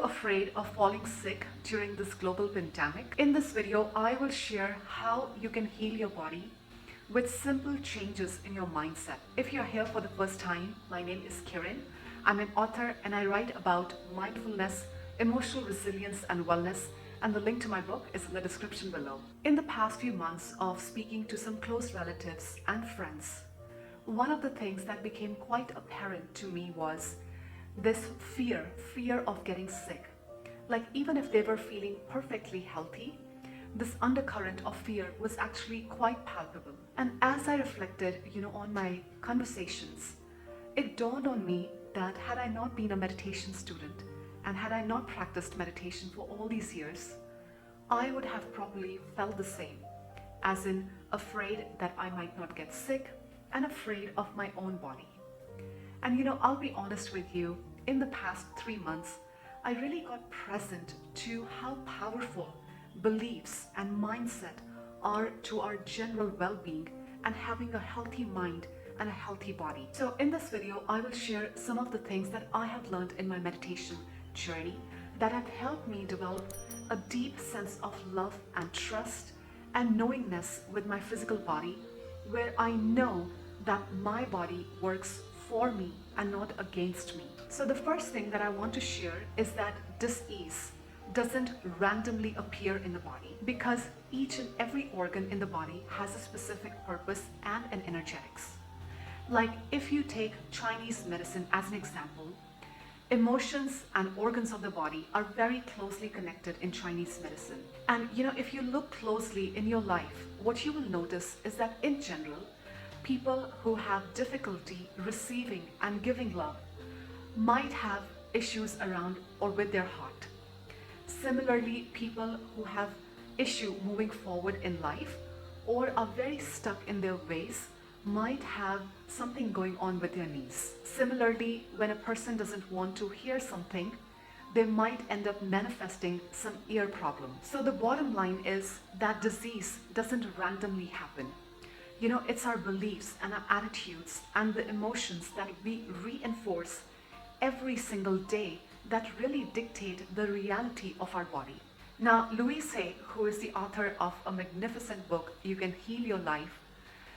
afraid of falling sick during this global pandemic? In this video, I will share how you can heal your body with simple changes in your mindset. If you're here for the first time, my name is Kiran. I'm an author and I write about mindfulness, emotional resilience and wellness, and the link to my book is in the description below. In the past few months of speaking to some close relatives and friends, one of the things that became quite apparent to me was this fear of getting sick. Like, even if they were feeling perfectly healthy, this undercurrent of fear was actually quite palpable. And as I reflected, on my conversations, it dawned on me that had I not been a meditation student and had I not practiced meditation for all these years, I would have probably felt the same, as in afraid that I might not get sick and afraid of my own body. And I'll be honest with you, in the past 3 months, I really got present to how powerful beliefs and mindset are to our general well-being and having a healthy mind and a healthy body. So in this video, I will share some of the things that I have learned in my meditation journey that have helped me develop a deep sense of love and trust and knowingness with my physical body, where I know that my body works for me and not against me. So the first thing that I want to share is that dis-ease doesn't randomly appear in the body, because each and every organ in the body has a specific purpose and an energetics. Like, if you take Chinese medicine as an example, emotions and organs of the body are very closely connected in Chinese medicine. And if you look closely in your life, what you will notice is that in general, people who have difficulty receiving and giving love might have issues around or with their heart. Similarly, people who have issue moving forward in life or are very stuck in their ways might have something going on with their knees. Similarly, when a person doesn't want to hear something, they might end up manifesting some ear problem. So the bottom line is that disease doesn't randomly happen. It's our beliefs and our attitudes and the emotions that we reinforce every single day that really dictate the reality of our body. Now, Louise Hay, who is the author of a magnificent book, You Can Heal Your Life,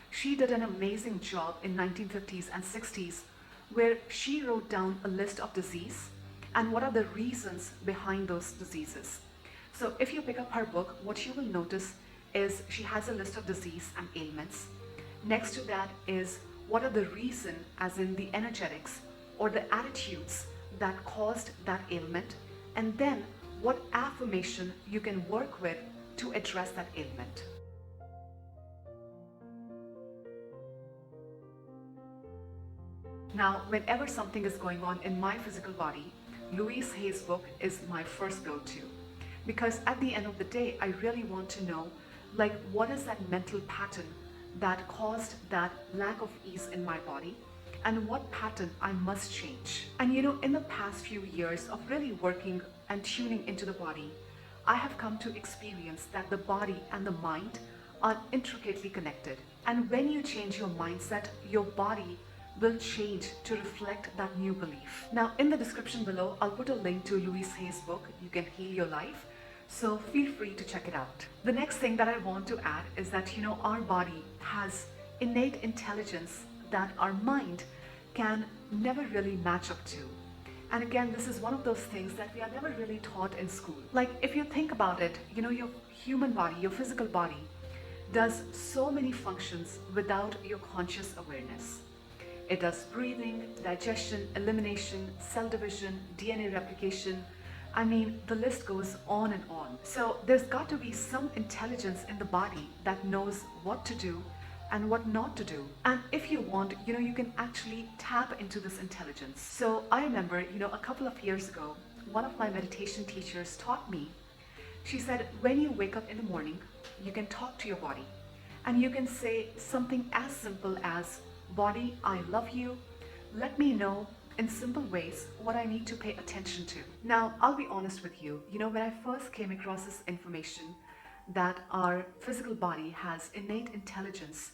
she did an amazing job in 1950s and 60s where she wrote down a list of disease and what are the reasons behind those diseases. So if you pick up her book, what you will notice is she has a list of disease and ailments. Next to that is what are the reason, as in the energetics or the attitudes that caused that ailment, and then what affirmation you can work with to address that ailment. Now, whenever something is going on in my physical body, Louise Hay's book is my first go-to, because at the end of the day, I really want to know, like, what is that mental pattern that caused that lack of ease in my body, and what pattern I must change. And in the past few years of really working and tuning into the body, I have come to experience that the body and the mind are intricately connected. And when you change your mindset, your body will change to reflect that new belief. Now, in the description below, I'll put a link to Louise Hay's book, You Can Heal Your Life. So feel free to check it out. The next thing that I want to add is that, our body has innate intelligence that our mind can never really match up to. And again, this is one of those things that we are never really taught in school. Like, if you think about it, your human body, your physical body, does so many functions without your conscious awareness. It does breathing, digestion, elimination, cell division, DNA replication. I mean, the list goes on and on. So there's got to be some intelligence in the body that knows what to do and what not to do. And if you want, you can actually tap into this intelligence. So I remember, a couple of years ago, one of my meditation teachers taught me, she said, when you wake up in the morning, you can talk to your body and you can say something as simple as, body, I love you. Let me know in simple ways what I need to pay attention to. Now, I'll be honest with you, when I first came across this information that our physical body has innate intelligence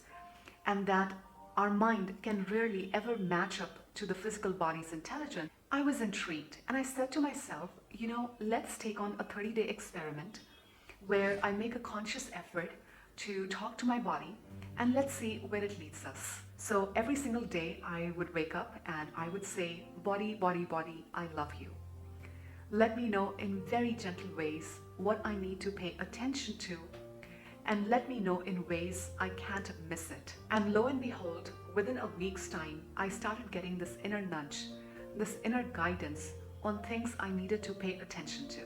and that our mind can rarely ever match up to the physical body's intelligence, I was intrigued and I said to myself, let's take on a 30-day experiment where I make a conscious effort to talk to my body and let's see where it leads us. So every single day I would wake up and I would say, body, body, body, I love you. Let me know in very gentle ways what I need to pay attention to, and let me know in ways I can't miss it. And lo and behold, within a week's time, I started getting this inner nudge, this inner guidance on things I needed to pay attention to.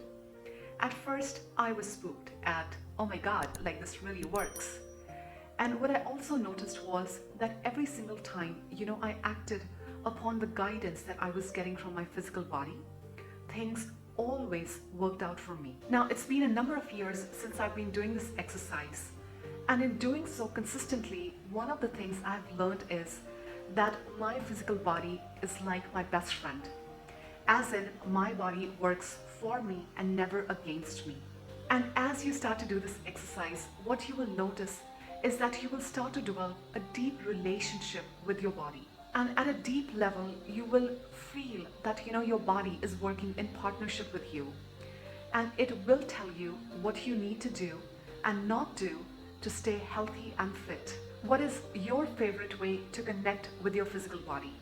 At first, I was spooked at, oh my God, like this really works. And what I also noticed was that every single time, I acted upon the guidance that I was getting from my physical body, things always worked out for me. Now, it's been a number of years since I've been doing this exercise. And in doing so consistently, one of the things I've learned is that my physical body is like my best friend. As in, my body works for me and never against me. And as you start to do this exercise, what you will notice is that you will start to develop a deep relationship with your body. And at a deep level, you will feel that your body is working in partnership with you. And it will tell you what you need to do and not do to stay healthy and fit. What is your favorite way to connect with your physical body?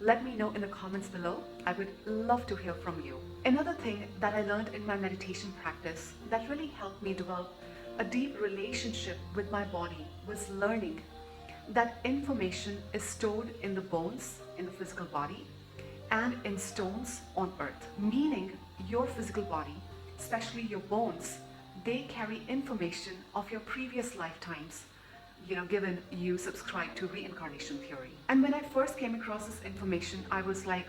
Let me know in the comments below. I would love to hear from you. Another thing that I learned in my meditation practice that really helped me develop a deep relationship with my body was learning that information is stored in the bones in the physical body and in stones on earth. Meaning your physical body, especially your bones, they carry information of your previous lifetimes, given you subscribe to reincarnation theory. And when I first came across this information, I was like,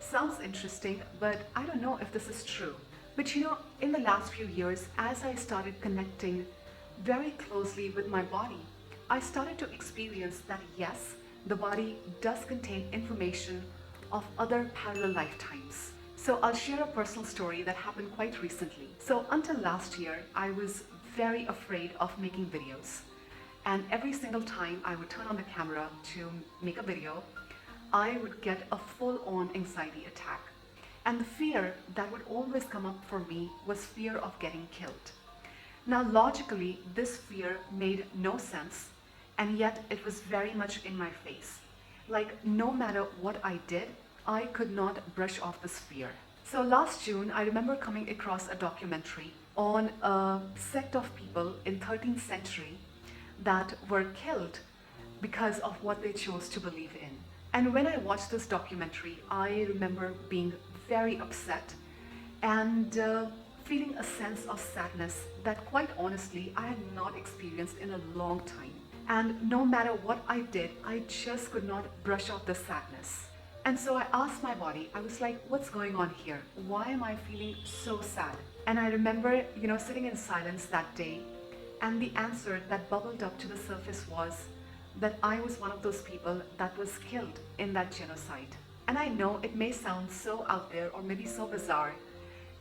sounds interesting, but I don't know if this is true. But in the last few years, as I started connecting very closely with my body, I started to experience that yes, the body does contain information of other parallel lifetimes. So I'll share a personal story that happened quite recently. So until last year, I was very afraid of making videos. And every single time I would turn on the camera to make a video, I would get a full-on anxiety attack. And the fear that would always come up for me was fear of getting killed. Now, logically, this fear made no sense, and yet it was very much in my face. Like, no matter what I did, I could not brush off this fear. So last June, I remember coming across a documentary on a sect of people in 13th century that were killed because of what they chose to believe in. And when I watched this documentary, I remember being very upset and feeling a sense of sadness that quite honestly I had not experienced in a long time. And no matter what I did, I just could not brush off the sadness. And so I asked my body, I was like, what's going on here? Why am I feeling so sad? And I remember, sitting in silence that day, and the answer that bubbled up to the surface was that I was one of those people that was killed in that genocide. And I know it may sound so out there or maybe so bizarre,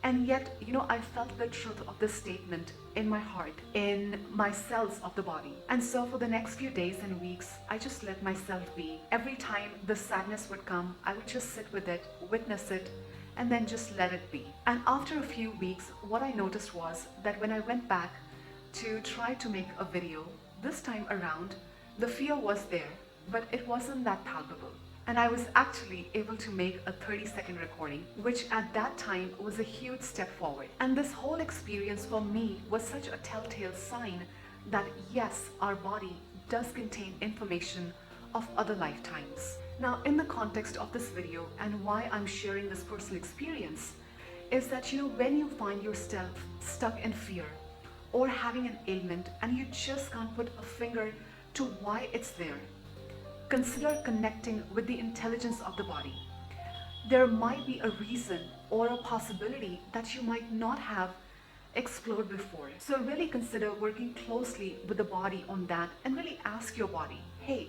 and yet, I felt the truth of this statement in my heart, in my cells of the body. And so for the next few days and weeks, I just let myself be. Every time the sadness would come, I would just sit with it, witness it, and then just let it be. And after a few weeks, what I noticed was that when I went back to try to make a video, this time around, the fear was there, but it wasn't that palpable. And I was actually able to make a 30-second recording, which at that time was a huge step forward. And this whole experience for me was such a telltale sign that yes, our body does contain information of other lifetimes. Now, in the context of this video and why I'm sharing this personal experience is that, when you find yourself stuck in fear or having an ailment and you just can't put a finger to why it's there, consider connecting with the intelligence of the body. There might be a reason or a possibility that you might not have explored before. So really consider working closely with the body on that and really ask your body, hey,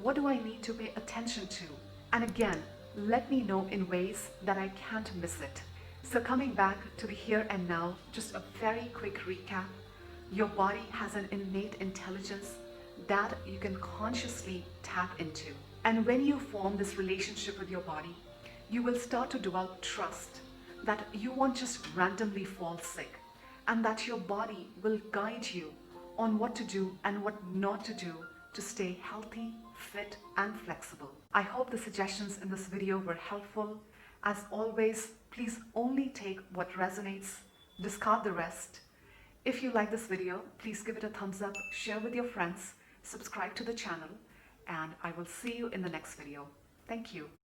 what do I need to pay attention to? And again, let me know in ways that I can't miss it. So coming back to the here and now, just a very quick recap. Your body has an innate intelligence that you can consciously tap into. And when you form this relationship with your body, you will start to develop trust that you won't just randomly fall sick, and that your body will guide you on what to do and what not to do to stay healthy, fit, and flexible. I hope the suggestions in this video were helpful. As always, please only take what resonates, discard the rest. If you like this video, please give it a thumbs up, share with your friends, subscribe to the channel, and I will see you in the next video. Thank you.